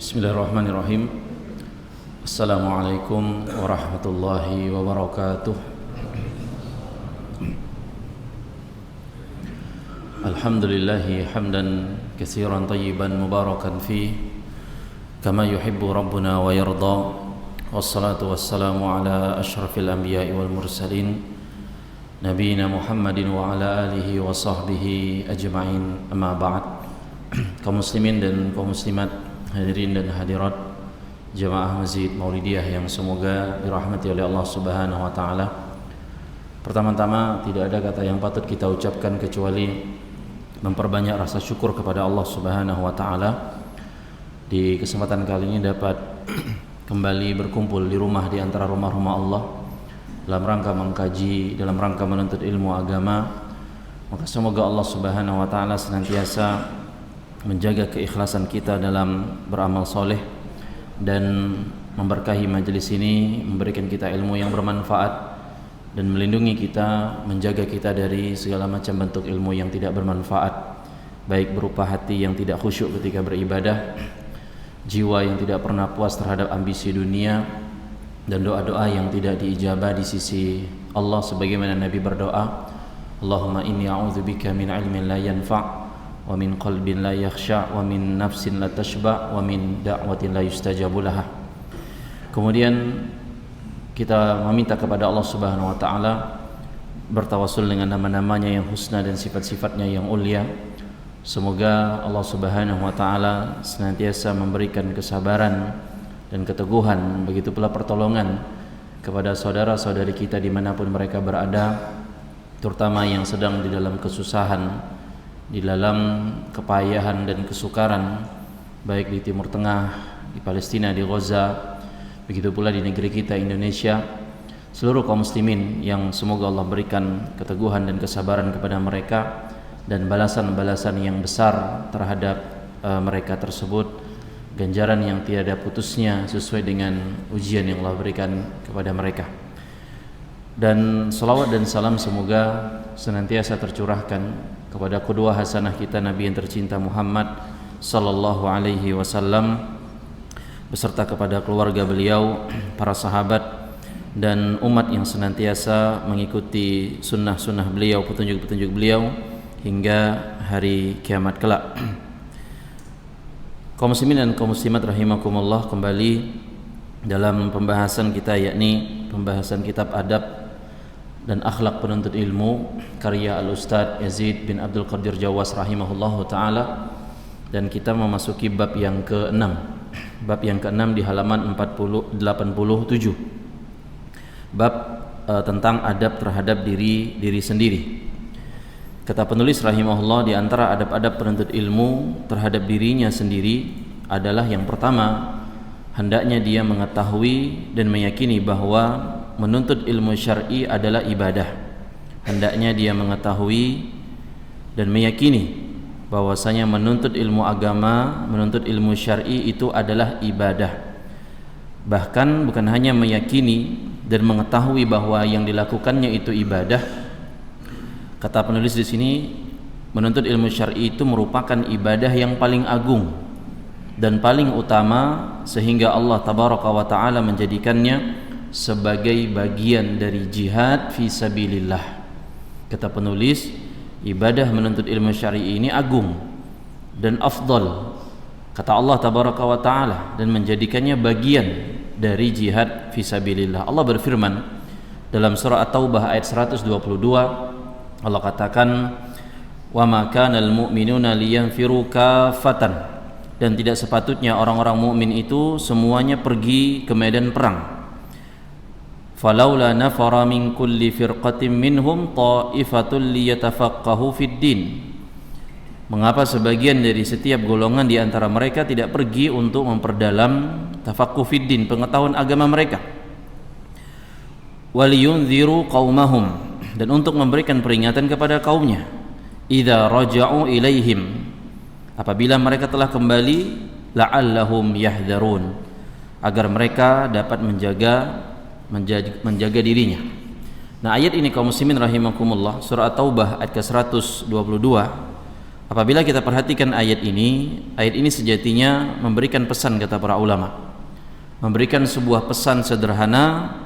Bismillahirrahmanirrahim. Assalamualaikum warahmatullahi wabarakatuh. Alhamdulillahi hamdan katsiran tayyiban mubarakan fi kama yuhibbu rabbuna wa yarda. Wassalatu wassalamu ala asyrafil anbiya'i wal mursalin nabiyina Muhammadin wa ala alihi wa sahbihi ajma'in. Amma ba'd. Kaum muslimin dan kaum muslimat, hadirin dan hadirat jemaah Masjid Maulidiyah yang semoga dirahmati oleh Allah Subhanahu wa taala. Pertama-tama tidak ada kata yang patut kita ucapkan kecuali memperbanyak rasa syukur kepada Allah Subhanahu wa taala. Di kesempatan kali ini dapat kembali berkumpul di rumah di antara rumah-rumah Allah dalam rangka mengkaji, dalam rangka menuntut ilmu agama. Maka semoga Allah Subhanahu wa taala senantiasa menjaga keikhlasan kita dalam beramal soleh dan memberkahi majelis ini, memberikan kita ilmu yang bermanfaat dan melindungi kita, menjaga kita dari segala macam bentuk ilmu yang tidak bermanfaat, baik berupa hati yang tidak khusyuk ketika beribadah, jiwa yang tidak pernah puas terhadap ambisi dunia, dan doa-doa yang tidak diijabah di sisi Allah sebagaimana Nabi berdoa, Allahumma inni a'udzubika min ilmin la yanfa' wa min qalbin la yakhsha wa min nafsin la tashba wa min da'watin la yustajabu laha. Kemudian kita meminta kepada Allah Subhanahu wa taala bertawassul dengan nama-namanya yang husna dan sifat-sifatnya yang ulia. Semoga Allah Subhanahu wa taala senantiasa memberikan kesabaran dan keteguhan, begitu pula pertolongan kepada saudara-saudari kita dimanapun mereka berada, terutama yang sedang di dalam kesusahan, di dalam kepayahan dan kesukaran, baik di Timur Tengah, di Palestina, di Gaza, begitu pula di negeri kita Indonesia, seluruh kaum muslimin yang semoga Allah berikan keteguhan dan kesabaran kepada mereka dan balasan-balasan yang besar terhadap mereka tersebut, ganjaran yang tiada putusnya sesuai dengan ujian yang Allah berikan kepada mereka. Dan salawat dan salam semoga senantiasa tercurahkan kepada qudwah hasanah kita Nabi yang tercinta Muhammad sallallahu alaihi wasallam beserta kepada keluarga beliau, para sahabat dan umat yang senantiasa mengikuti sunnah-sunnah beliau, petunjuk-petunjuk beliau hingga hari kiamat kelak. Kaum muslimin dan kaum muslimat rahimakumullah, kembali dalam pembahasan kita, yakni pembahasan kitab adab dan akhlak penuntut ilmu karya Al-Ustadz Yazid bin Abdul Qadir Jawas rahimahullahu ta'ala, dan kita memasuki bab yang ke-6. Bab yang ke-6 di halaman 87. Bab tentang adab terhadap diri sendiri. Kata penulis rahimahullah, di antara adab-adab penuntut ilmu terhadap dirinya sendiri adalah yang pertama, hendaknya dia mengetahui dan meyakini bahwa menuntut ilmu syar'i adalah ibadah. Hendaknya dia mengetahui dan meyakini bahwasanya menuntut ilmu agama, menuntut ilmu syar'i itu adalah ibadah. Bahkan bukan hanya meyakini dan mengetahui bahwa yang dilakukannya itu ibadah. Kata penulis di sini, menuntut ilmu syar'i itu merupakan ibadah yang paling agung dan paling utama, sehingga Allah tabaraka wa taala menjadikannya sebagai bagian dari jihad fi sabilillah. Kata penulis, ibadah menuntut ilmu syar'i ini agung dan afdal, kata Allah tabaraka wa taala, dan menjadikannya bagian dari jihad fi sabilillah. Allah berfirman dalam surah At-Taubah ayat 122, Allah katakan, wa ma kanal mu'minuna liyanfiru kafatan, dan tidak sepatutnya orang-orang mukmin itu semuanya pergi ke medan perang. Falaula nafara min kulli firqatin minhum ta'ifatul liyatafaqahu fid din. Mengapa sebagian dari setiap golongan di antara mereka tidak pergi untuk memperdalam tafaqquh fid din, pengetahuan agama mereka. Waliyunziru qaumahum, dan untuk memberikan peringatan kepada kaumnya. Idza raja'u ilaihim, apabila mereka telah kembali, la'allahum yahdharun, agar mereka dapat menjaga dirinya. Nah, ayat ini kaum muslimin rahimakumullah, surah At-Taubah ayat ke-122, apabila kita perhatikan ayat ini sejatinya memberikan pesan, kata para ulama, memberikan sebuah pesan sederhana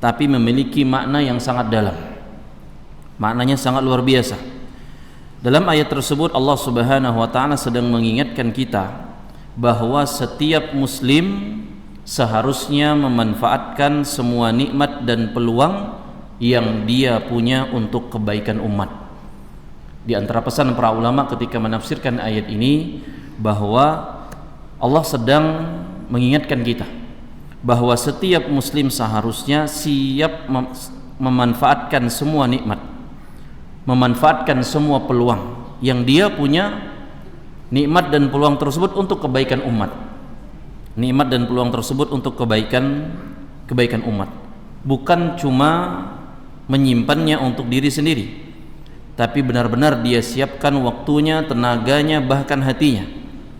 tapi memiliki makna yang sangat dalam. Maknanya sangat luar biasa. Dalam ayat tersebut Allah Subhanahu wa taala sedang mengingatkan kita bahwa setiap muslim seharusnya memanfaatkan semua nikmat dan peluang yang dia punya untuk kebaikan umat. Di antara pesan para ulama ketika menafsirkan ayat ini bahwa Allah sedang mengingatkan kita bahwa setiap muslim seharusnya siap memanfaatkan semua nikmat, memanfaatkan semua peluang yang dia punya, nikmat dan peluang tersebut untuk kebaikan umat. Nikmat dan peluang tersebut untuk kebaikan umat. Bukan cuma menyimpannya untuk diri sendiri, tapi benar-benar dia siapkan waktunya, tenaganya, bahkan hatinya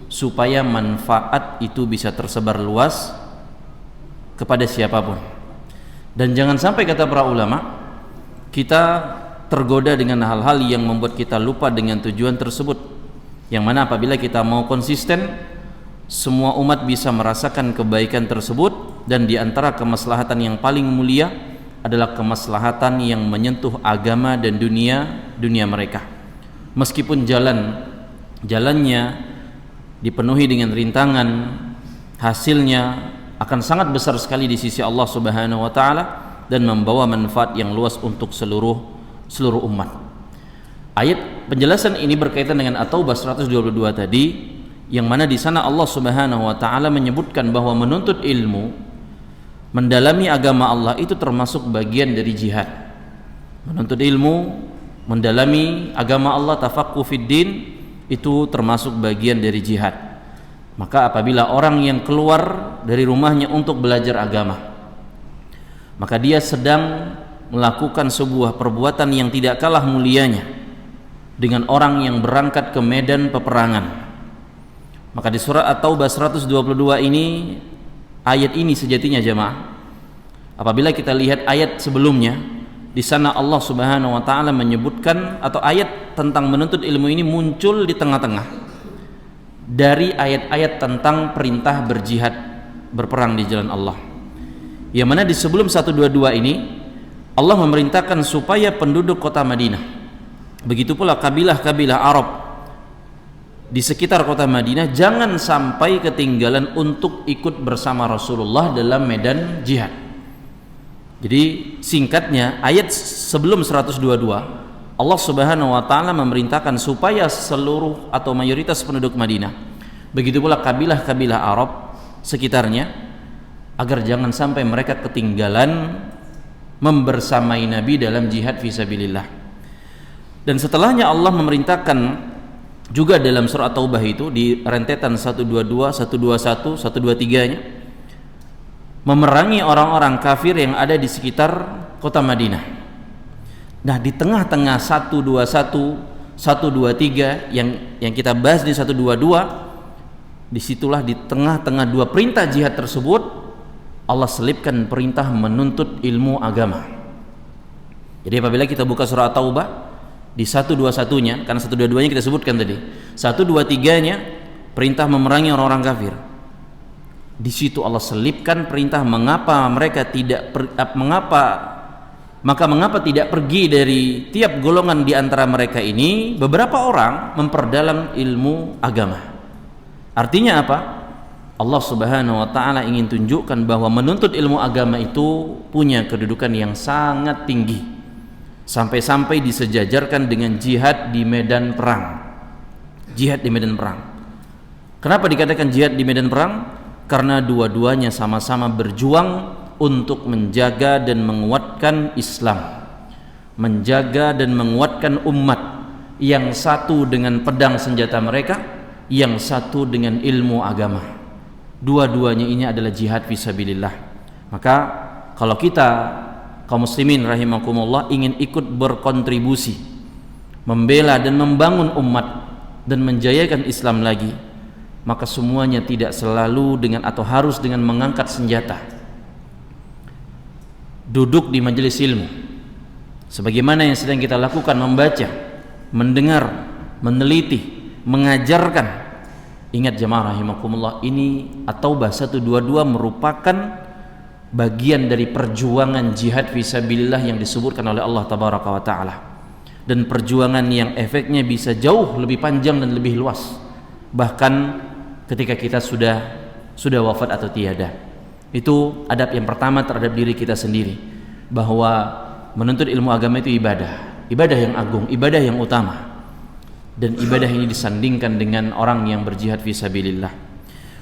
supaya manfaat itu bisa tersebar luas kepada siapapun. Dan jangan sampai, kata para ulama, kita tergoda dengan hal-hal yang membuat kita lupa dengan tujuan tersebut, yang mana apabila kita mau konsisten, semua umat bisa merasakan kebaikan tersebut. Dan di antara kemaslahatan yang paling mulia adalah kemaslahatan yang menyentuh agama dan dunia mereka. Meskipun jalannya dipenuhi dengan rintangan, hasilnya akan sangat besar sekali di sisi Allah Subhanahu wa taala dan membawa manfaat yang luas untuk seluruh umat. Ayat penjelasan ini berkaitan dengan At-Taubah 122 tadi, yang mana di sana Allah Subhanahu wa taala menyebutkan bahwa menuntut ilmu, mendalami agama Allah itu termasuk bagian dari jihad. Menuntut ilmu, mendalami agama Allah, tafaqquh fid din, itu termasuk bagian dari jihad. Maka apabila orang yang keluar dari rumahnya untuk belajar agama, maka dia sedang melakukan sebuah perbuatan yang tidak kalah mulianya dengan orang yang berangkat ke medan peperangan. Maka di surat At-Taubah 122 ini, ayat ini sejatinya jemaah, apabila kita lihat ayat sebelumnya, di sana Allah Subhanahu wa taala menyebutkan, atau ayat tentang menuntut ilmu ini muncul di tengah-tengah dari ayat-ayat tentang perintah berjihad, berperang di jalan Allah. Yang mana di sebelum 122 ini Allah memerintahkan supaya penduduk kota Madinah, begitu pula kabilah-kabilah Arab di sekitar kota Madinah, jangan sampai ketinggalan untuk ikut bersama Rasulullah dalam medan jihad. Jadi singkatnya, ayat sebelum 122 Allah Subhanahu wa taala memerintahkan supaya seluruh atau mayoritas penduduk Madinah, begitu pula kabilah-kabilah Arab sekitarnya, agar jangan sampai mereka ketinggalan membersamai Nabi dalam jihad fisabilillah. Dan setelahnya Allah memerintahkan juga dalam surah Taubah itu di rentetan 122, 121, 123-nya, memerangi orang-orang kafir yang ada di sekitar kota Madinah. Nah, di tengah-tengah 121, 123 yang kita bahas di 122, disitulah di tengah-tengah dua perintah jihad tersebut Allah selipkan perintah menuntut ilmu agama. Jadi apabila kita buka surah Taubah di 121-nya, karena 122-nya kita sebutkan tadi, 123-nya perintah memerangi orang-orang kafir. Di situ Allah selipkan perintah mengapa tidak pergi dari tiap golongan di antara mereka ini beberapa orang memperdalam ilmu agama. Artinya apa? Allah Subhanahu wa taala ingin tunjukkan bahwa menuntut ilmu agama itu punya kedudukan yang sangat tinggi, sampai-sampai disejajarkan dengan jihad di medan perang. Jihad di medan perang. Kenapa dikatakan jihad di medan perang? Karena dua-duanya sama-sama berjuang untuk menjaga dan menguatkan Islam, menjaga dan menguatkan umat, yang satu dengan pedang senjata mereka, yang satu dengan ilmu agama. Dua-duanya ini adalah jihad fisabilillah. Maka kalau kita kaum muslimin rahimakumullah ingin ikut berkontribusi membela dan membangun umat dan menjayakan Islam lagi, maka semuanya tidak selalu dengan atau harus dengan mengangkat senjata. Duduk di majelis ilmu sebagaimana yang sedang kita lakukan, membaca, mendengar meneliti, mengajarkan. Ingat jemaah rahimakumullah, ini At-Taubah 122 merupakan bagian dari perjuangan jihad fisabilillah yang disebutkan oleh Allah tabaraka wa taala, dan perjuangan yang efeknya bisa jauh lebih panjang dan lebih luas, bahkan ketika kita sudah wafat atau tiada. Itu adab yang pertama terhadap diri kita sendiri, bahwa menuntut ilmu agama itu ibadah yang agung, ibadah yang utama, dan ibadah ini disandingkan dengan orang yang berjihad fisabilillah.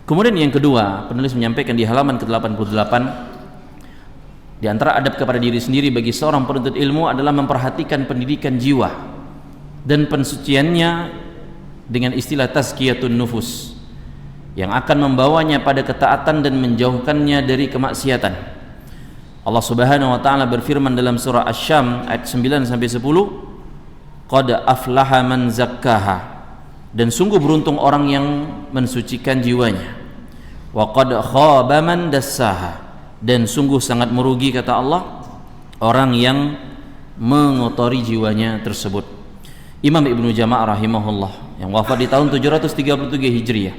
Kemudian yang kedua, penulis menyampaikan di halaman ke-88, di antara adab kepada diri sendiri bagi seorang penuntut ilmu adalah memperhatikan pendidikan jiwa dan pensuciannya dengan istilah tazkiyatun nufus, yang akan membawanya pada ketaatan dan menjauhkannya dari kemaksiatan. Allah Subhanahu wa taala berfirman dalam surah Asy-Syam ayat 9 sampai 10, qad aflaha man zakkaha, dan sungguh beruntung orang yang mensucikan jiwanya. Wa qad khaba man dassaha, dan sungguh sangat merugi, kata Allah, orang yang mengotori jiwanya tersebut. Imam Ibnu Jama'ah rahimahullah yang wafat di tahun 733 Hijriah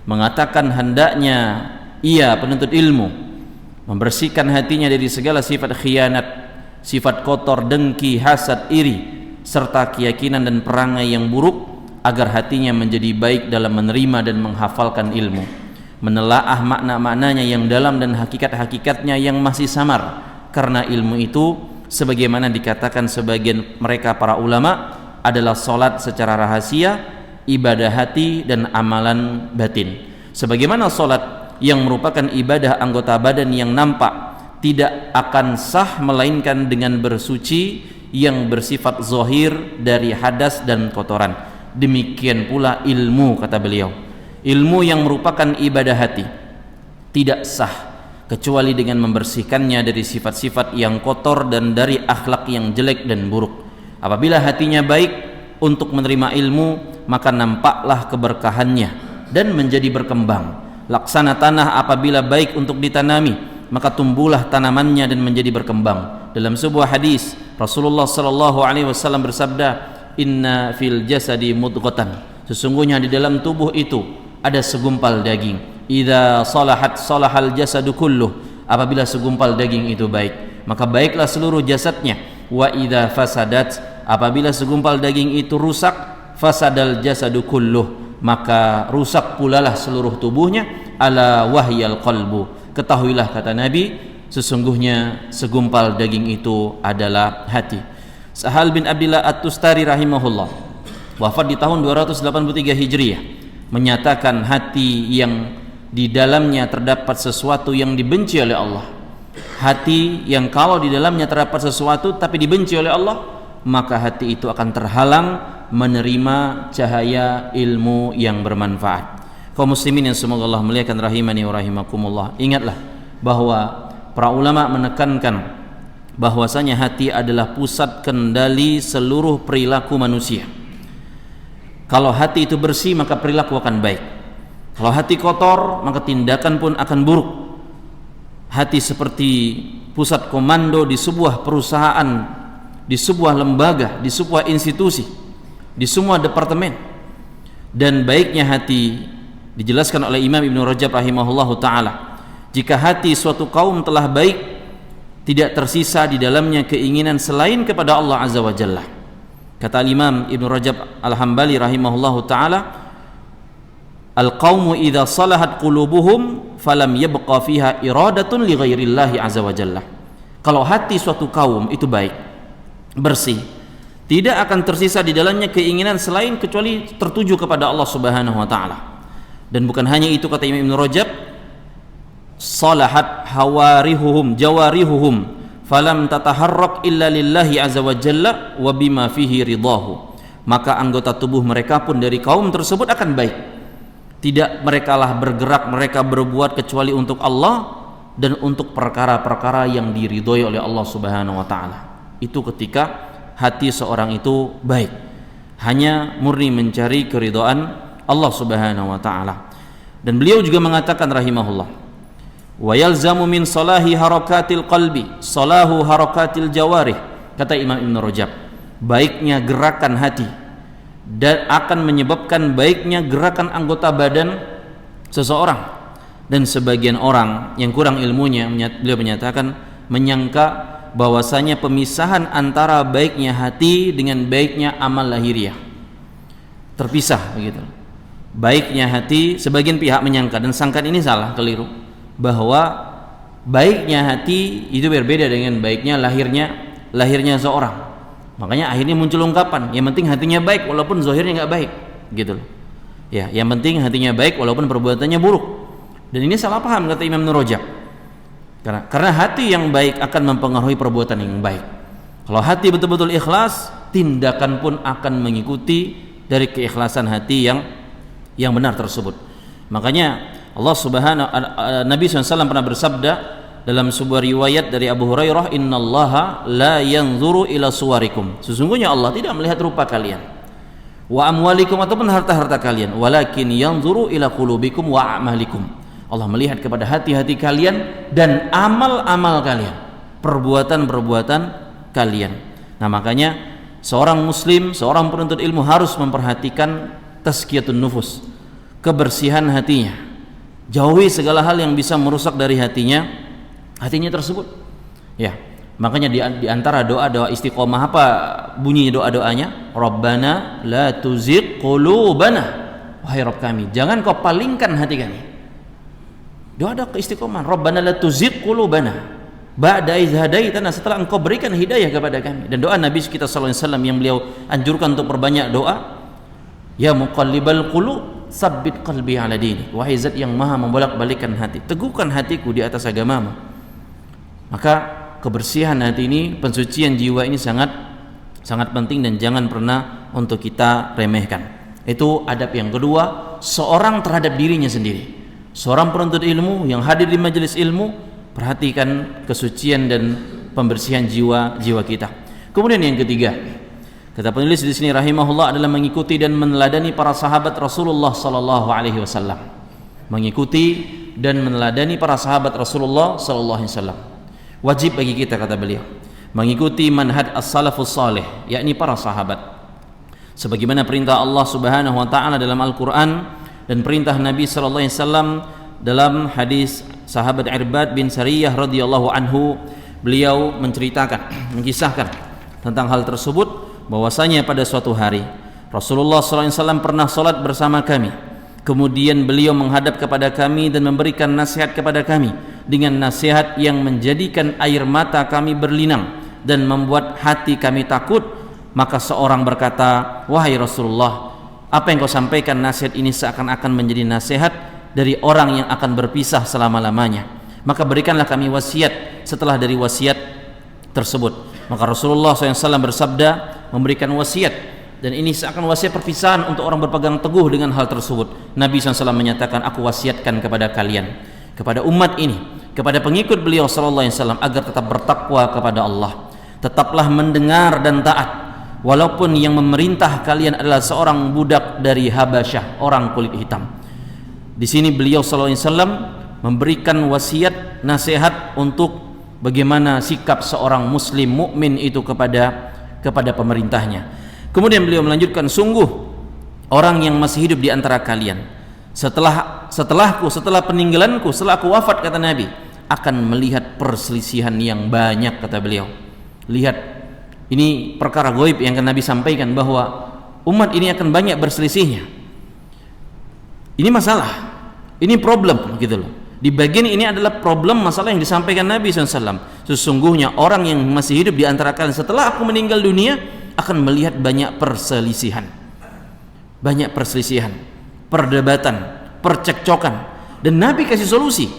mengatakan hendaknya ia penuntut ilmu membersihkan hatinya dari segala sifat khianat, sifat kotor, dengki, hasad, iri, serta keyakinan dan perangai yang buruk, agar hatinya menjadi baik dalam menerima dan menghafalkan ilmu, menelaah makna-maknanya yang dalam dan hakikat-hakikatnya yang masih samar, karena ilmu itu sebagaimana dikatakan sebagian mereka para ulama adalah salat secara rahasia, ibadah hati dan amalan batin. Sebagaimana salat yang merupakan ibadah anggota badan yang nampak tidak akan sah melainkan dengan bersuci yang bersifat zahir dari hadas dan kotoran, demikian pula ilmu, kata beliau, ilmu yang merupakan ibadah hati tidak sah kecuali dengan membersihkannya dari sifat-sifat yang kotor dan dari akhlak yang jelek dan buruk. Apabila hatinya baik untuk menerima ilmu, maka nampaklah keberkahannya dan menjadi berkembang. Laksana tanah apabila baik untuk ditanami, maka tumbuhlah tanamannya dan menjadi berkembang. Dalam sebuah hadis Rasulullah sallallahu alaihi wasallam bersabda, inna fil jasadi mudghatan, sesungguhnya di dalam tubuh itu ada segumpal daging, idza salahat salahal jasadu kulluh, apabila segumpal daging itu baik maka baiklah seluruh jasadnya, wa idza fasadat, apabila segumpal daging itu rusak, fasadal jasadu kulluh, maka rusak pulalah seluruh tubuhnya, ala wahyal qalbu, ketahuilah, kata Nabi, sesungguhnya segumpal daging itu adalah hati. Sahal bin Abdillah At-Tustari rahimahullah wafat di tahun 283 Hijriah menyatakan hati yang di dalamnya terdapat sesuatu yang dibenci oleh Allah, hati yang kalau di dalamnya terdapat sesuatu tapi dibenci oleh Allah, maka hati itu akan terhalang menerima cahaya ilmu yang bermanfaat. Kaum muslimin yang semoga Allah muliakan rahimani wa rahimakumullah, ingatlah bahwa para ulama menekankan bahwasanya hati adalah pusat kendali seluruh perilaku manusia. Kalau hati itu bersih, maka perilaku akan baik. Kalau hati kotor, maka tindakan pun akan buruk. Hati seperti pusat komando di sebuah perusahaan, di sebuah lembaga, di sebuah institusi, di semua departemen. Dan baiknya hati dijelaskan oleh Imam Ibnu Rajab rahimahullahu taala, jika hati suatu kaum telah baik, tidak tersisa di dalamnya keinginan selain kepada Allah Azza wa Jalla. Kata Imam Ibnu Rajab Al-Hambali rahimahullahu taala, al-qaumu idza salahat qulubuhum falam yabqa fiha iradatun li ghairillahi azza wa jalla. Kalau hati suatu kaum itu baik, bersih, tidak akan tersisa di dalamnya keinginan selain kecuali tertuju kepada Allah Subhanahu wa taala. Dan bukan hanya itu, kata Imam Ibnu Rajab, salahat hawarihuhum jawarihuhum falam tataharrak illa lillahi azza wa jalla wa bima fihi ridahu, maka anggota tubuh mereka pun dari kaum tersebut akan baik, tidak merekalah bergerak, mereka berbuat kecuali untuk Allah dan untuk perkara-perkara yang diridhoi oleh Allah Subhanahu wa taala. Itu ketika hati seorang itu baik, hanya murni mencari keridhaan Allah Subhanahu wa taala. Dan beliau juga mengatakan rahimahullah, wa yalzamu min salahi harakatil qalbi salahu harakatil jawarih. Kata Imam Ibn Rajab, baiknya gerakan hati dan akan menyebabkan baiknya gerakan anggota badan seseorang. Dan sebagian orang yang kurang ilmunya, beliau menyatakan, menyangka bahwasanya pemisahan antara baiknya hati dengan baiknya amal lahiriah terpisah begitu. Baiknya hati, sebagian pihak menyangka, dan sangkaan ini salah, keliru, bahwa baiknya hati itu berbeda dengan baiknya lahirnya seorang. Makanya akhirnya muncul ungkapan, yang penting hatinya baik walaupun zahirnya nggak baik, gitu loh. Ya, yang penting hatinya baik walaupun perbuatannya buruk. Dan ini salah paham kata Imam Ibnu Rajab. Karena hati yang baik akan mempengaruhi perbuatan yang baik. Kalau hati betul-betul ikhlas, tindakan pun akan mengikuti dari keikhlasan hati yang benar tersebut. Makanya Nabi SAW pernah bersabda dalam sebuah riwayat dari Abu Hurairah, innallaha la yanzuru ila suwarikum, sesungguhnya Allah tidak melihat rupa kalian, wa amwalikum, ataupun harta-harta kalian, walakin yanzuru ila qulubikum wa a'malikum. Allah melihat kepada hati-hati kalian dan amal-amal kalian, perbuatan-perbuatan kalian. Nah, makanya seorang muslim, seorang penuntut ilmu harus memperhatikan tazkiyatun nufus, kebersihan hatinya. Jauhi segala hal yang bisa merusak dari hatinya tersebut. Ya, makanya di antara doa-doa istiqomah, apa bunyi doa-doanya? Rabbana la tuzigh qulubana, wahai Rabb kami, jangan kau palingkan hati kami. Doa keistiqomahan, Rabbana la tuzigh qulubana ba'da idh hadaitana, setelah engkau berikan hidayah kepada kami. Dan doa Nabi kita sallallahu alaihi wasallam yang beliau anjurkan untuk perbanyak doa, ya muqallibal qulub tsabbit qalbi ala dinik, wahai zat yang maha membolak-balikkan hati, teguhkan hatiku di atas agamamu. Maka kebersihan hati ini, pensucian jiwa ini sangat penting dan jangan pernah untuk kita remehkan. Itu adab yang kedua, seorang terhadap dirinya sendiri. Seorang penuntut ilmu yang hadir di majelis ilmu, perhatikan kesucian dan pembersihan jiwa kita. Kemudian yang ketiga, kata penulis di sini rahimahullah, adalah mengikuti dan meneladani para sahabat Rasulullah sallallahu alaihi wasallam. Mengikuti dan meneladani para sahabat Rasulullah sallallahu alaihi wasallam. Wajib bagi kita, kata beliau, mengikuti manhaj as-salafus salih, yakni para sahabat. Sebagaimana perintah Allah Subhanahu wa taala dalam Al-Qur'an dan perintah Nabi sallallahu alaihi wasallam dalam hadis sahabat Irbad bin Sariyah radhiyallahu anhu, beliau mengisahkan tentang hal tersebut, bahwasanya pada suatu hari Rasulullah sallallahu alaihi wasallam pernah salat bersama kami. Kemudian beliau menghadap kepada kami dan memberikan nasihat kepada kami dengan nasihat yang menjadikan air mata kami berlinang dan membuat hati kami takut. Maka seorang berkata, wahai Rasulullah, apa yang kau sampaikan nasihat ini seakan-akan menjadi nasihat dari orang yang akan berpisah selama-lamanya. Maka berikanlah kami wasiat setelah dari wasiat tersebut. Maka Rasulullah SAW bersabda, memberikan wasiat, dan ini seakan wasiat perpisahan untuk orang berpegang teguh dengan hal tersebut. Nabi SAW menyatakan, aku wasiatkan kepada kalian, kepada umat ini, kepada pengikut beliau SAW, agar tetap bertakwa kepada Allah, tetaplah mendengar dan taat, walaupun yang memerintah kalian adalah seorang budak dari Habasyah, orang kulit hitam. Di sini beliau sallallahu alaihi wasallam memberikan wasiat, nasihat untuk bagaimana sikap seorang muslim mukmin itu kepada pemerintahnya. Kemudian beliau melanjutkan, sungguh orang yang masih hidup di antara kalian setelah peninggalanku, setelah aku wafat, kata Nabi, akan melihat perselisihan yang banyak, kata beliau. Lihat, ini perkara gaib yang Nabi sampaikan, bahwa umat ini akan banyak berselisihnya. Ini masalah, ini problem, gitu loh. Di bagian ini adalah problem, masalah yang disampaikan Nabi SAW. Sesungguhnya orang yang masih hidup di antara kalian setelah aku meninggal dunia akan melihat banyak perselisihan, perdebatan, percekcokan. Dan Nabi kasih solusi,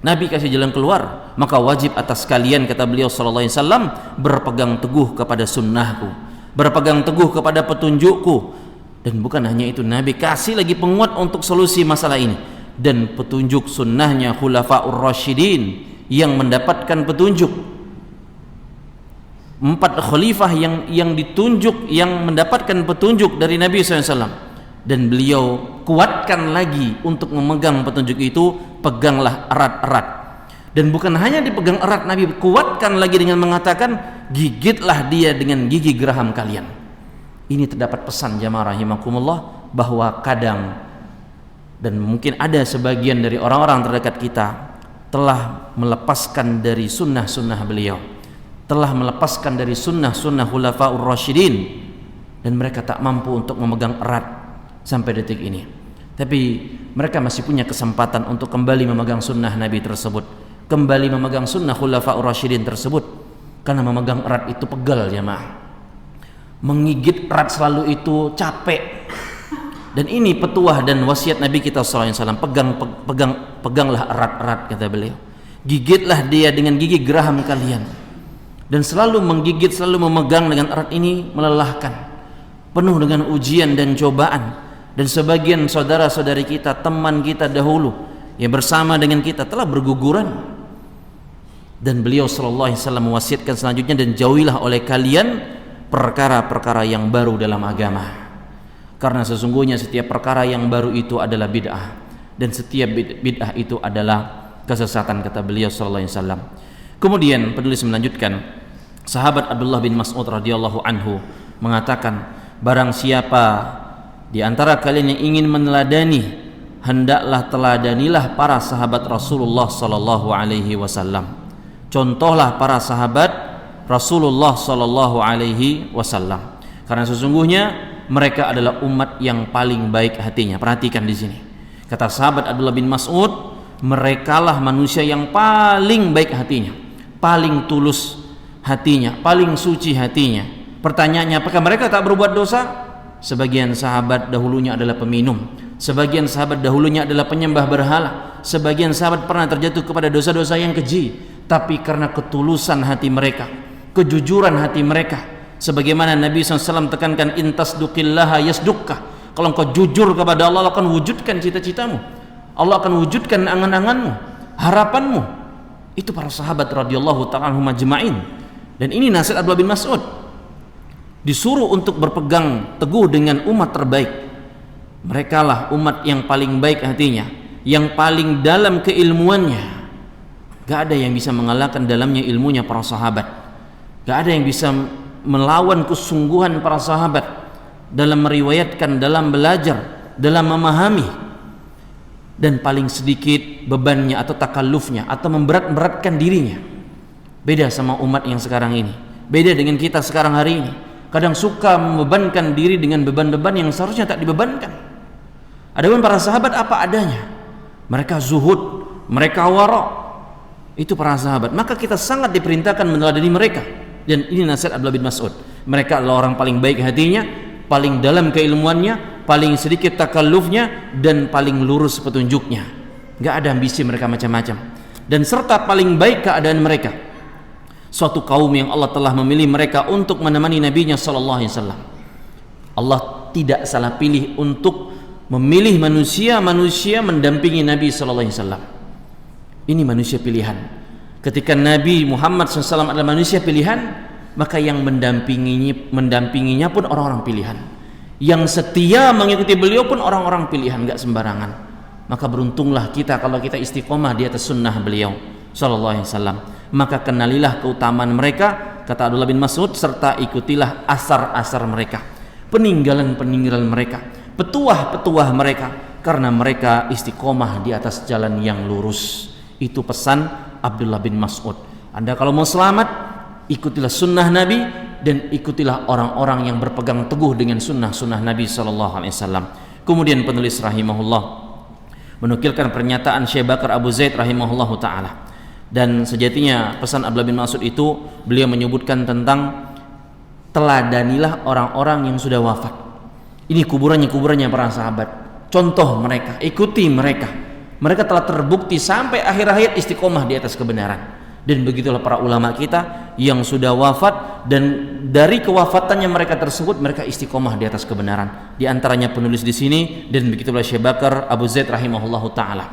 Nabi kasih jalan keluar. Maka wajib atas kalian, kata beliau sallallahu alaihi wasallam, berpegang teguh kepada sunnahku, berpegang teguh kepada petunjukku. Dan bukan hanya itu, Nabi kasih lagi penguat untuk solusi masalah ini, dan petunjuk sunnahnya khulafaur rasyidin yang mendapatkan petunjuk. 4 khalifah yang ditunjuk, yang mendapatkan petunjuk dari Nabi SAW. Dan beliau kuatkan lagi untuk memegang petunjuk itu, peganglah erat-erat. Dan bukan hanya dipegang erat, Nabi kuatkan lagi dengan mengatakan, gigitlah dia dengan gigi geraham kalian. Ini terdapat pesan jamaah rahimakumullah bahwa kadang dan mungkin ada sebagian dari orang-orang terdekat kita telah melepaskan dari sunnah-sunnah beliau, telah melepaskan dari sunnah-sunnah khulafaur rasyidin, dan mereka tak mampu untuk memegang erat sampai detik ini. Tapi mereka masih punya kesempatan untuk kembali memegang sunnah Nabi tersebut, kembali memegang sunnah khulafaur rasyidin tersebut, karena memegang erat itu pegal jemaah. Menggigit erat selalu itu capek. Dan ini petuah dan wasiat Nabi kita sallallahu alaihi wasallam, peganglah erat-erat kata beliau. Gigitlah dia dengan gigi geraham kalian. Dan selalu menggigit, selalu memegang dengan erat ini melelahkan, penuh dengan ujian dan cobaan. Dan sebagian saudara-saudari kita, teman kita dahulu yang bersama dengan kita telah berguguran. Dan beliau sallallahu alaihi wasallam mewasiatkan selanjutnya, dan jauhilah oleh kalian perkara-perkara yang baru dalam agama, karena sesungguhnya setiap perkara yang baru itu adalah bid'ah, dan setiap bid'ah itu adalah kesesatan kata beliau sallallahu alaihi wasallam. Kemudian penulis melanjutkan, sahabat Abdullah bin Mas'ud radhiyallahu anhu mengatakan, barang siapa di antara kalian yang ingin meneladani, hendaklah teladanilah para sahabat Rasulullah sallallahu alaihi wasallam. Contohlah para sahabat Rasulullah sallallahu alaihi wasallam, karena sesungguhnya mereka adalah umat yang paling baik hatinya. Perhatikan di sini. Kata sahabat Abdullah bin Mas'ud, merekalah manusia yang paling baik hatinya, paling tulus hatinya, paling suci hatinya. Pertanyaannya, apakah mereka tak berbuat dosa? Sebagian sahabat dahulunya adalah peminum, sebagian sahabat dahulunya adalah penyembah berhala, sebagian sahabat pernah terjatuh kepada dosa-dosa yang keji, tapi karena ketulusan hati mereka, kejujuran hati mereka, sebagaimana Nabi SAW tekankan, intasduqillaha yasdukka, kalau engkau jujur kepada Allah, Allah akan wujudkan cita-citamu, Allah akan wujudkan angan-anganmu, harapanmu. Itu para sahabat radhiyallahu ta'ala anhum ajma'in. Dan ini nasihat Abdullah bin Mas'ud, disuruh untuk berpegang teguh dengan umat terbaik. Mereka lah umat yang paling baik hatinya, yang paling dalam keilmuannya. Gak ada yang bisa mengalahkan dalamnya ilmunya para sahabat. Gak ada yang bisa melawan kesungguhan para sahabat dalam meriwayatkan, dalam belajar, dalam memahami. Dan paling sedikit bebannya atau takallufnya atau memberat-beratkan dirinya. Beda sama umat yang sekarang ini, beda dengan kita sekarang hari ini. Kadang suka membebankan diri dengan beban-beban yang seharusnya tak dibebankan. Adapun para sahabat apa adanya, mereka zuhud, mereka wara'. Itu para sahabat. Maka kita sangat diperintahkan meneladani mereka. Dan ini nasihat Abdullah bin Mas'ud. Mereka adalah orang paling baik hatinya, paling dalam keilmuannya, paling sedikit takallufnya, dan paling lurus petunjuknya. Gak ada ambisi mereka macam-macam. Dan serta paling baik keadaan mereka. Suatu kaum yang Allah telah memilih mereka untuk menemani Nabi-Nya sallallahu alaihi wasallam. Allah tidak salah pilih untuk memilih manusia mendampingi Nabi sallallahu alaihi wasallam. Ini manusia pilihan. Ketika Nabi Muhammad SAW adalah manusia pilihan, maka yang mendampinginya pun orang-orang pilihan. Yang setia mengikuti beliau pun orang-orang pilihan, gak sembarangan. Maka beruntunglah kita kalau kita istiqomah di atas sunnah beliau sallallahu alaihi wasallam. Maka kenalilah keutamaan mereka, kata Abdullah bin Mas'ud, serta ikutilah asar-asar mereka, peninggalan-peninggalan mereka, petuah-petuah mereka, karena mereka istiqomah di atas jalan yang lurus. Itu pesan Abdullah bin Mas'ud. Anda kalau mau selamat, ikutilah sunnah Nabi dan ikutilah orang-orang yang berpegang teguh dengan sunnah-sunnah Nabi sallallahu alaihi wasallam. Kemudian penulis rahimahullah menukilkan pernyataan Syekh Bakar Abu Zaid rahimahullahu taala. Dan sejatinya pesan Abdullah bin Mas'ud itu, beliau menyebutkan tentang teladanilah orang-orang yang sudah wafat. Ini kuburannya para sahabat. Contoh mereka, ikuti mereka. Mereka telah terbukti sampai akhir hayat istiqomah di atas kebenaran. Dan begitulah para ulama kita yang sudah wafat, dan dari kewafatannya mereka tersebut mereka istiqomah di atas kebenaran. Di antaranya penulis di sini, dan begitulah Syekh Bakar Abu Zaid rahimahullahu taala.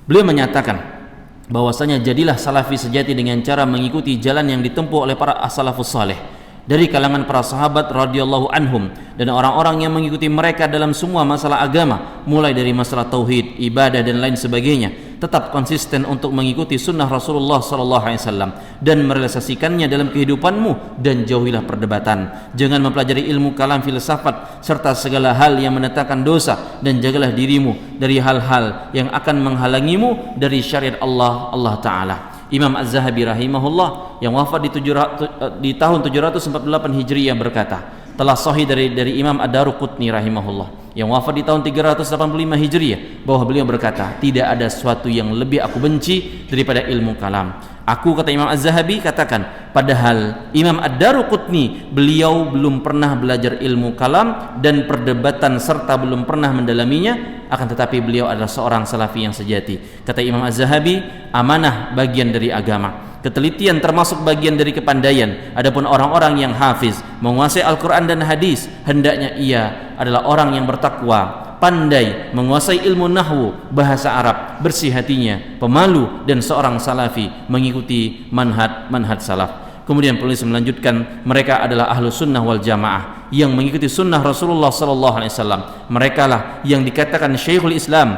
Beliau menyatakan bahwasanya jadilah salafi sejati dengan cara mengikuti jalan yang ditempuh oleh para as-salafus saleh dari kalangan para sahabat radhiyallahu anhum, dan orang-orang yang mengikuti mereka dalam semua masalah agama, mulai dari masalah tauhid, ibadah dan lain sebagainya, tetap konsisten untuk mengikuti sunnah Rasulullah SAW dan merealisasikannya dalam kehidupanmu, dan jauhilah perdebatan. Jangan mempelajari ilmu kalam, filsafat serta segala hal yang mendatangkan dosa, dan jagalah dirimu dari hal-hal yang akan menghalangimu dari syariat Allah Ta'ala. Imam Az-Zahabi rahimahullah yang wafat di tahun 748 Hijriah berkata, telah sahih dari Imam Ad-Daruqutni rahimahullah yang wafat di tahun 385 Hijriah bahwa beliau berkata, tidak ada sesuatu yang lebih aku benci daripada ilmu kalam. Aku, kata Imam Az-Zahabi, katakan, padahal Imam Ad-Daruqutni beliau belum pernah belajar ilmu kalam dan perdebatan serta belum pernah mendalaminya, akan tetapi beliau adalah seorang salafi yang sejati. Kata Imam Az-Zahabi, amanah bagian dari agama, ketelitian termasuk bagian dari kepandaian. Adapun orang-orang yang hafiz, menguasai Al-Quran dan hadis, hendaknya ia adalah orang yang bertakwa, pandai menguasai ilmu nahwu, bahasa Arab, bersih hatinya, pemalu, dan seorang salafi, mengikuti manhaj salaf. Kemudian penulis melanjutkan, mereka adalah ahlu sunnah wal jamaah yang mengikuti sunnah Rasulullah SAW. Mereka lah yang dikatakan Syekhul Islam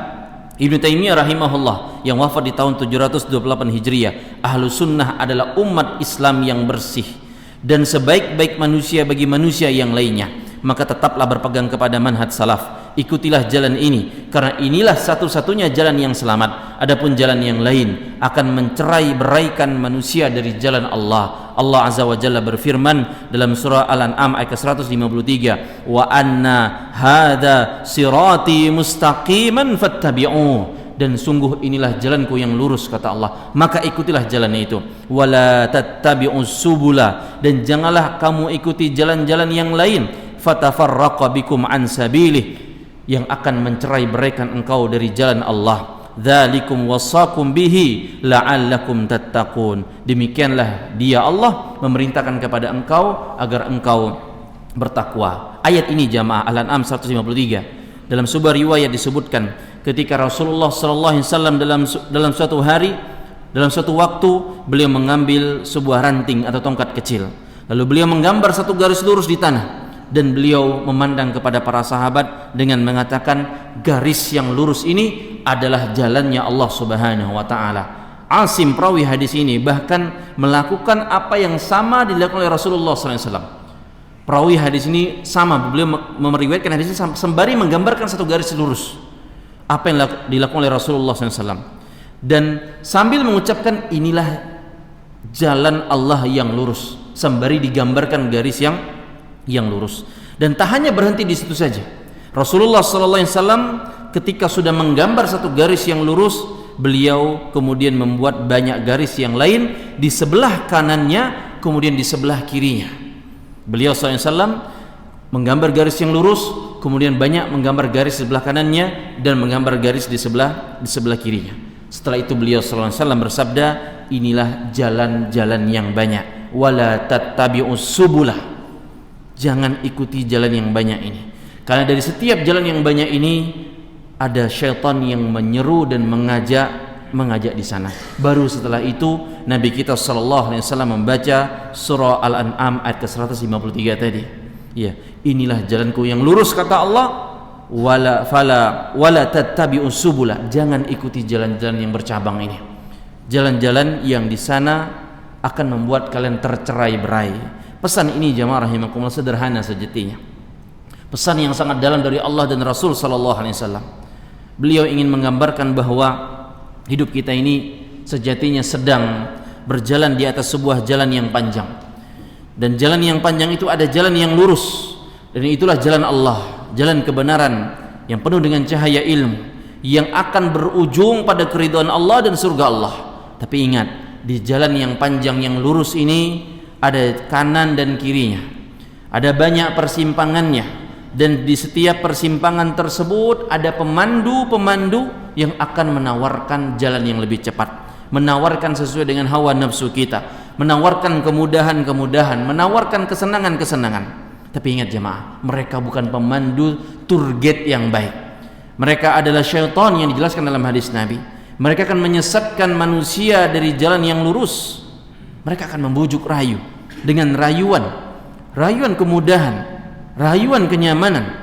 Ibnu Taimiyah rahimahullah yang wafat di tahun 728 Hijriah. Ahlu sunnah adalah umat Islam yang bersih dan sebaik-baik manusia bagi manusia yang lainnya. Maka tetaplah berpegang kepada manhaj salaf, ikutilah jalan ini, karena inilah satu-satunya jalan yang selamat. Adapun jalan yang lain akan mencerai-beraikan manusia dari jalan Allah. Allah Azza wa Jalla berfirman dalam surah Al-An'am ayat 153, wa anna hadza sirati mustaqiman fattabi'uh, dan sungguh inilah jalanku yang lurus, kata Allah, maka ikutilah jalan itu. Wala tattabi'us subula, dan janganlah kamu ikuti jalan-jalan yang lain, fatafarraqa bikum an sabilih, yang akan mencerai-beraikan engkau dari jalan Allah. Dzalikum wasaqum bihi la'allakum tattaqun, demikianlah dia Allah memerintahkan kepada engkau agar engkau bertakwa. Ayat ini jamaah Al-An'am 153. Dalam sebuah riwayat disebutkan ketika Rasulullah sallallahu alaihi wasallam dalam suatu hari, dalam suatu waktu, beliau mengambil sebuah ranting atau tongkat kecil, lalu beliau menggambar satu garis lurus di tanah, dan beliau memandang kepada para sahabat dengan mengatakan, garis yang lurus ini adalah jalannya Allah Subhanahu wa taala. Asim perawi hadis ini bahkan melakukan apa yang sama dilakukan oleh Rasulullah SAW. Perawi hadis ini sama, beliau meriwayatkan hadis ini sembari menggambarkan satu garis lurus apa yang dilakukan oleh Rasulullah SAW, dan sambil mengucapkan inilah jalan Allah yang lurus, sembari digambarkan garis yang lurus. Dan tak hanya berhenti di situ saja, Rasulullah SAW ketika sudah menggambar satu garis yang lurus, beliau kemudian membuat banyak garis yang lain di sebelah kanannya, kemudian di sebelah kirinya. Beliau SAW menggambar garis yang lurus, kemudian banyak menggambar garis di sebelah kanannya, dan menggambar garis di sebelah kirinya. Setelah itu beliau SAW bersabda, inilah jalan-jalan yang banyak, wala tattabi'us subulah, jangan ikuti jalan yang banyak ini, karena dari setiap jalan yang banyak ini ada syaitan yang menyeru dan mengajak di sana. Baru setelah itu Nabi kita sallallahu alaihi wasallam membaca surah Al-An'am ayat ke-153 tadi. Ya, inilah jalanku yang lurus, kata Allah, wala tattabi'us subula, jangan ikuti jalan-jalan yang bercabang ini. Jalan-jalan yang di sana akan membuat kalian tercerai-berai. Pesan ini jamaah rahimakumullah sederhana sejatinya. Pesan yang sangat dalam dari Allah dan Rasul sallallahu alaihi wasallam. Beliau ingin menggambarkan bahwa hidup kita ini sejatinya sedang berjalan di atas sebuah jalan yang panjang. Dan jalan yang panjang itu ada jalan yang lurus, dan itulah jalan Allah, jalan kebenaran yang penuh dengan cahaya ilmu, yang akan berujung pada keridhaan Allah dan surga Allah. Tapi ingat, di jalan yang panjang yang lurus ini ada kanan dan kirinya, ada banyak persimpangannya, dan di setiap persimpangan tersebut ada pemandu-pemandu yang akan menawarkan jalan yang lebih cepat, menawarkan sesuai dengan hawa nafsu kita, menawarkan kemudahan-kemudahan, menawarkan kesenangan-kesenangan. Tapi ingat jemaah, mereka bukan pemandu tour guide yang baik. Mereka adalah syaitan yang dijelaskan dalam hadis Nabi. Mereka akan menyesatkan manusia dari jalan yang lurus. Mereka akan membujuk rayu dengan rayuan kemudahan, rayuan kenyamanan.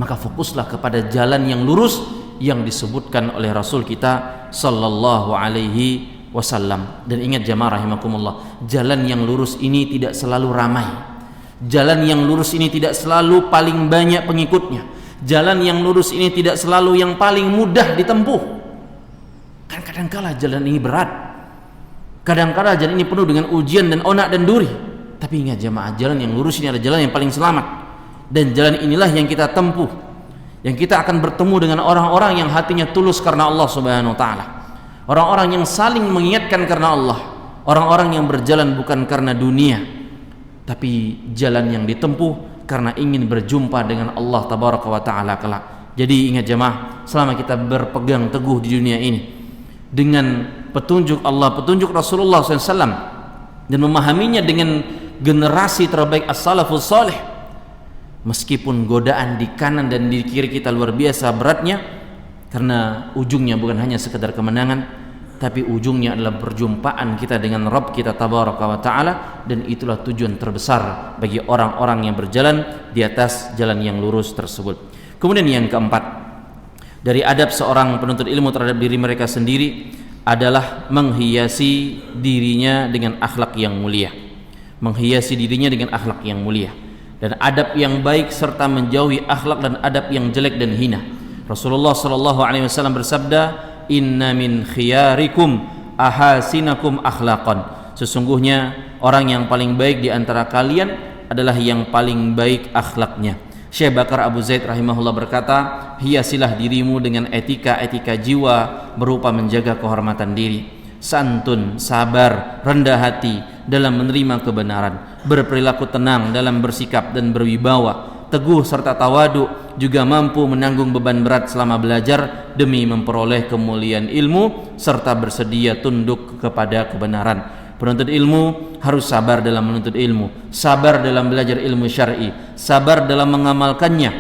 Maka fokuslah kepada jalan yang lurus yang disebutkan oleh Rasul kita sallallahu alaihi wasallam. Dan ingat jamaah rahimakumullah, jalan yang lurus ini tidak selalu ramai. Jalan yang lurus ini tidak selalu paling banyak pengikutnya. Jalan yang lurus ini tidak selalu yang paling mudah ditempuh. Kan kadangkala jalan ini berat. Kadangkala jalan ini penuh dengan ujian dan onak dan duri. Tapi ingat jamaah, jalan yang lurus ini adalah jalan yang paling selamat. Dan jalan inilah yang kita tempuh, yang kita akan bertemu dengan orang-orang yang hatinya tulus karena Allah Subhanahu wa taala. Orang-orang yang saling mengingatkan karena Allah. Orang-orang yang berjalan bukan karena dunia, tapi jalan yang ditempuh karena ingin berjumpa dengan Allah tabaraka wa taala kelak. Jadi ingat jemaah, selama kita berpegang teguh di dunia ini dengan petunjuk Allah, petunjuk Rasulullah SAW, dan memahaminya dengan generasi terbaik as-salafus salih, meskipun godaan di kanan dan di kiri kita luar biasa beratnya, karena ujungnya bukan hanya sekedar kemenangan, tapi ujungnya adalah perjumpaan kita dengan Rabb kita tabaraka wa ta'ala. Dan itulah tujuan terbesar bagi orang-orang yang berjalan di atas jalan yang lurus tersebut. Kemudian yang keempat, dari adab seorang penuntut ilmu terhadap diri mereka sendiri adalah menghiasi dirinya dengan akhlak yang mulia. Menghiasi dirinya dengan akhlak yang mulia dan adab yang baik, serta menjauhi akhlak dan adab yang jelek dan hina. Rasulullah sallallahu alaihi wasallam bersabda, "Inna min khiyarikum ahasinakum akhlaqan." Sesungguhnya orang yang paling baik di antara kalian adalah yang paling baik akhlaknya. Syekh Bakar Abu Zaid rahimahullah berkata, hiasilah dirimu dengan etika-etika jiwa berupa menjaga kehormatan diri, santun, sabar, rendah hati dalam menerima kebenaran, berperilaku tenang dalam bersikap dan berwibawa, teguh serta tawadu, juga mampu menanggung beban berat selama belajar demi memperoleh kemuliaan ilmu, serta bersedia tunduk kepada kebenaran. Penuntut ilmu harus sabar dalam menuntut ilmu, sabar dalam belajar ilmu syar'i, sabar dalam mengamalkannya,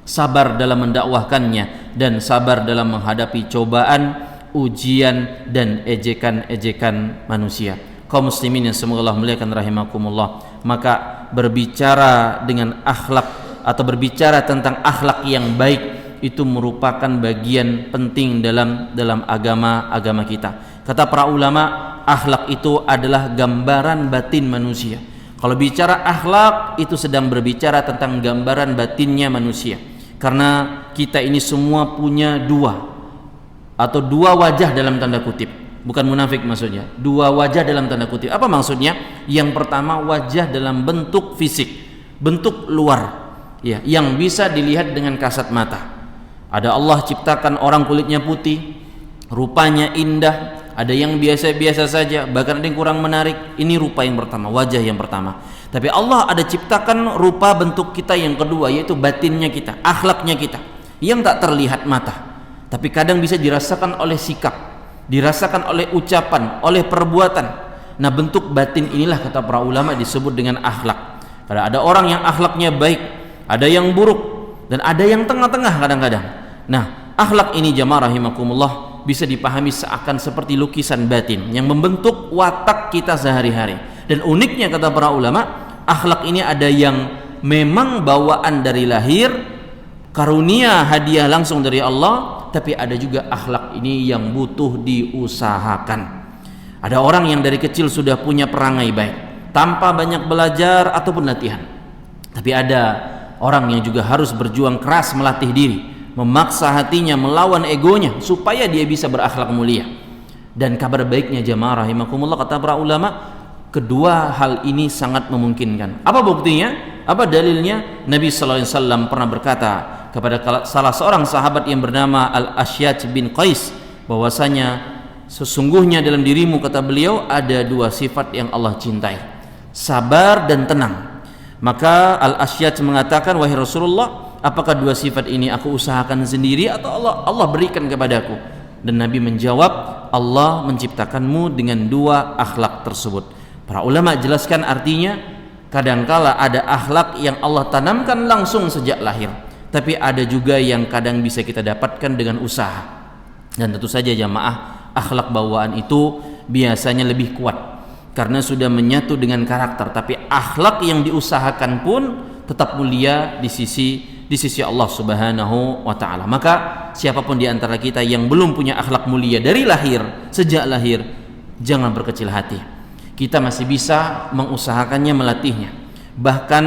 sabar dalam mendakwahkannya, dan sabar dalam menghadapi cobaan, ujian, dan ejekan-ejekan manusia. Kaum muslimin yang semoga Allah muliakan rahimakumullah, maka berbicara dengan akhlak atau berbicara tentang akhlak yang baik itu merupakan bagian penting dalam agama kita. Kata para ulama, akhlak itu adalah gambaran batin manusia. Kalau bicara akhlak itu sedang berbicara tentang gambaran batinnya manusia. Karena kita ini semua punya dua wajah dalam tanda kutip. Bukan munafik maksudnya. Dua wajah dalam tanda kutip. Apa maksudnya? Yang pertama wajah dalam bentuk fisik, bentuk luar, ya, yang bisa dilihat dengan kasat mata. Ada Allah ciptakan orang kulitnya putih, rupanya indah. Ada yang biasa-biasa saja, bahkan ada yang kurang menarik. Ini rupa yang pertama, wajah yang pertama. Tapi Allah ada ciptakan rupa bentuk kita yang kedua, yaitu batinnya kita, akhlaknya kita, yang tak terlihat mata, tapi kadang bisa dirasakan oleh sikap, dirasakan oleh ucapan, oleh perbuatan. Nah, bentuk batin inilah kata para ulama disebut dengan akhlak. Karena ada orang yang akhlaknya baik, ada yang buruk, dan ada yang tengah-tengah kadang-kadang. Nah, akhlak ini jamaah rahimakumullah bisa dipahami seakan seperti lukisan batin yang membentuk watak kita sehari-hari. Dan uniknya kata para ulama, akhlak ini ada yang memang bawaan dari lahir, karunia hadiah langsung dari Allah, tapi ada juga akhlak ini yang butuh diusahakan. Ada orang yang dari kecil sudah punya perangai baik tanpa banyak belajar ataupun latihan. Tapi ada orang yang juga harus berjuang keras melatih diri, memaksa hatinya, melawan egonya supaya dia bisa berakhlak mulia. Dan kabar baiknya jamaah rahimakumullah, kata para ulama, kedua hal ini sangat memungkinkan. Apa buktinya? Apa dalilnya? Nabi sallallahu alaihi wasallam pernah berkata kepada salah seorang sahabat yang bernama Al-Ashyaj bin Qais, bahwasanya sesungguhnya dalam dirimu, kata beliau, ada dua sifat yang Allah cintai, sabar dan tenang. Maka Al-Ashyaj mengatakan, wahai Rasulullah, apakah dua sifat ini aku usahakan sendiri atau Allah berikan kepadaku? Dan Nabi menjawab, Allah menciptakanmu dengan dua akhlak tersebut. Para ulama jelaskan artinya, kadangkala ada akhlak yang Allah tanamkan langsung sejak lahir, tapi ada juga yang kadang bisa kita dapatkan dengan usaha. Dan tentu saja jamaah, akhlak bawaan itu biasanya lebih kuat karena sudah menyatu dengan karakter. Tapi akhlak yang diusahakan pun tetap mulia di sisi di sisi Allah Subhanahu wa taala. Maka siapapun di antara kita yang belum punya akhlak mulia dari lahir, sejak lahir, jangan berkecil hati. Kita masih bisa mengusahakannya, melatihnya. Bahkan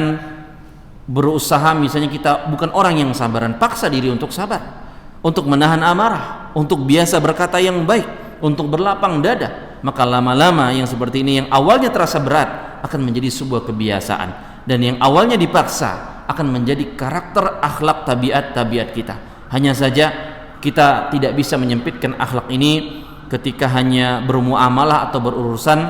berusaha, misalnya kita bukan orang yang sabaran, paksa diri untuk sabar, untuk menahan amarah, untuk biasa berkata yang baik, untuk berlapang dada. Maka lama-lama yang seperti ini, yang awalnya terasa berat, akan menjadi sebuah kebiasaan, dan yang awalnya dipaksa akan menjadi karakter, akhlak, tabiat kita. Hanya saja kita tidak bisa menyempitkan akhlak ini ketika hanya bermuamalah atau berurusan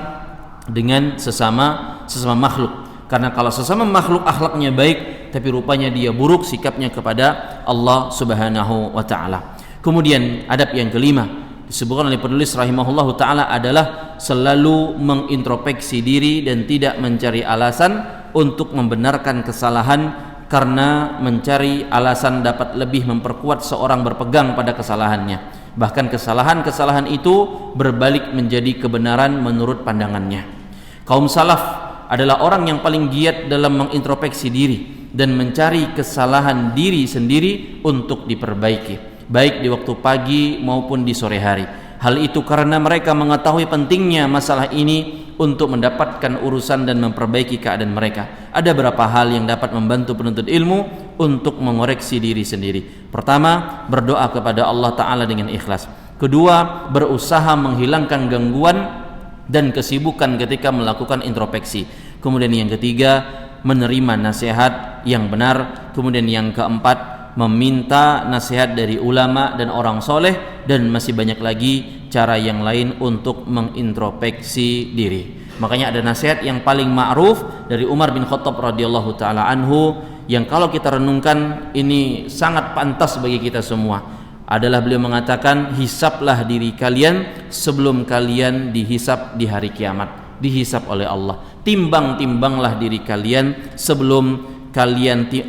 dengan sesama makhluk. Karena kalau sesama makhluk akhlaknya baik, tapi rupanya dia buruk sikapnya kepada Allah Subhanahu wa taala. Kemudian adab yang kelima disebutkan oleh penulis rahimahullahu taala adalah selalu mengintrospeksi diri dan tidak mencari alasan untuk membenarkan kesalahan, karena mencari alasan dapat lebih memperkuat seorang berpegang pada kesalahannya. Bahkan kesalahan-kesalahan itu berbalik menjadi kebenaran menurut pandangannya. Kaum salaf adalah orang yang paling giat dalam mengintrospeksi diri dan mencari kesalahan diri sendiri untuk diperbaiki, baik di waktu pagi maupun di sore hari. Hal itu karena mereka mengetahui pentingnya masalah ini untuk mendapatkan urusan dan memperbaiki keadaan mereka. Ada beberapa hal yang dapat membantu penuntut ilmu untuk mengoreksi diri sendiri. Pertama, berdoa kepada Allah Ta'ala dengan ikhlas. Kedua, berusaha menghilangkan gangguan dan kesibukan ketika melakukan introspeksi. Kemudian yang ketiga, menerima nasihat yang benar. Kemudian yang keempat, meminta nasihat dari ulama dan orang soleh. Dan masih banyak lagi cara yang lain untuk mengintrospeksi diri. Makanya ada nasihat yang paling ma'ruf dari Umar bin Khattab radhiyallahu taala anhu, yang kalau kita renungkan ini sangat pantas bagi kita semua, adalah beliau mengatakan, hisaplah diri kalian sebelum kalian dihisap di hari kiamat, dihisap oleh Allah. Timbang-timbanglah diri kalian sebelum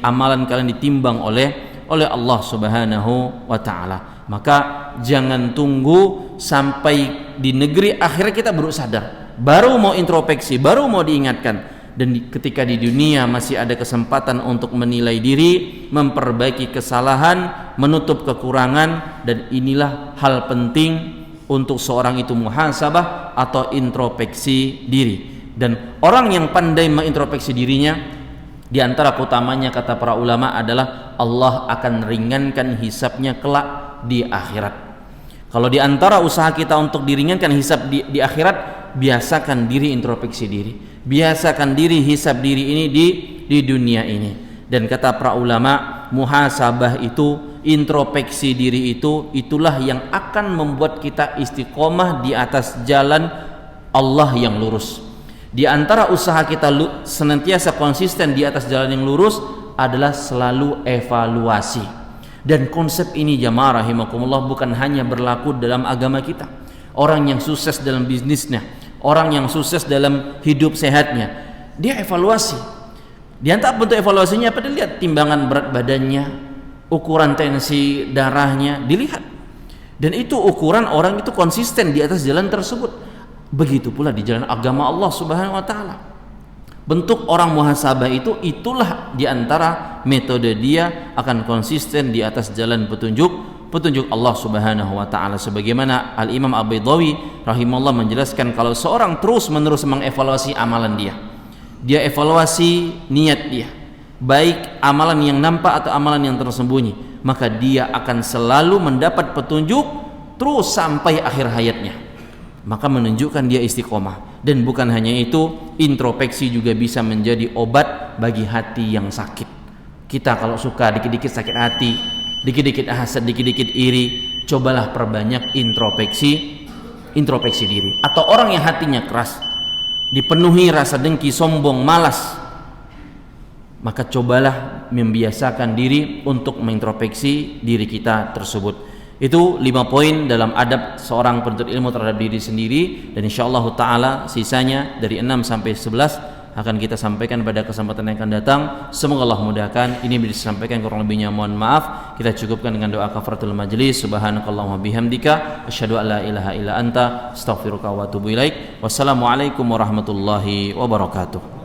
amalan kalian ditimbang oleh Allah Subhanahu wa taala. Maka jangan tunggu sampai di negeri akhirat kita baru sadar, baru mau introspeksi, baru mau diingatkan. Dan ketika di dunia masih ada kesempatan untuk menilai diri, memperbaiki kesalahan, menutup kekurangan. Dan inilah hal penting untuk seorang itu muhasabah atau introspeksi diri. Dan orang yang pandai mengintrospeksi dirinya, di antara keutamanya kata para ulama adalah Allah akan ringankan hisabnya kelak di akhirat. Kalau di antara usaha kita untuk diringankan hisab di akhirat, biasakan diri introspeksi diri, biasakan diri hisab diri ini di dunia ini. Dan kata para ulama, muhasabah itu, introspeksi diri itu, itulah yang akan membuat kita istiqomah di atas jalan Allah yang lurus. Di antara usaha kita senantiasa konsisten di atas jalan yang lurus adalah selalu evaluasi. Dan konsep ini jamaah rahimakumullah bukan hanya berlaku dalam agama kita. Orang yang sukses dalam bisnisnya, orang yang sukses dalam hidup sehatnya, dia evaluasi. Di antara bentuk evaluasinya apa? Dilihat timbangan berat badannya, ukuran tensi darahnya, dilihat. Dan itu ukuran orang itu konsisten di atas jalan tersebut. Begitu pula di jalan agama Allah Subhanahu wa taala. Bentuk orang muhasabah itu, itulah di antara metode dia akan konsisten di atas jalan petunjuk Allah Subhanahu wa taala. Sebagaimana Al-Imam Al-Baydhawi rahimahullah menjelaskan, kalau seorang terus-menerus mengevaluasi amalan dia evaluasi niat dia, baik amalan yang nampak atau amalan yang tersembunyi, maka dia akan selalu mendapat petunjuk terus sampai akhir hayatnya. Maka menunjukkan dia istiqomah. Dan bukan hanya itu, introspeksi juga bisa menjadi obat bagi hati yang sakit. Kita kalau suka dikit-dikit sakit hati, dikit-dikit hasad, dikit-dikit iri, cobalah perbanyak introspeksi diri. Atau orang yang hatinya keras, dipenuhi rasa dengki, sombong, malas, maka cobalah membiasakan diri untuk mengintrospeksi diri kita tersebut. Itu 5 poin dalam adab seorang penuntut ilmu terhadap diri sendiri. Dan insyaallah ta'ala sisanya dari 6 sampai 11 akan kita sampaikan pada kesempatan yang akan datang. Semoga Allah mudahkan. Ini bisa disampaikan, kurang lebihnya mohon maaf. Kita cukupkan dengan doa kafaratul majlis. Subhanakallahumma bihamdika asyhadu an la ilaha illa anta astaghfiruka wa atubu ilaik. Wassalamualaikum warahmatullahi wabarakatuh.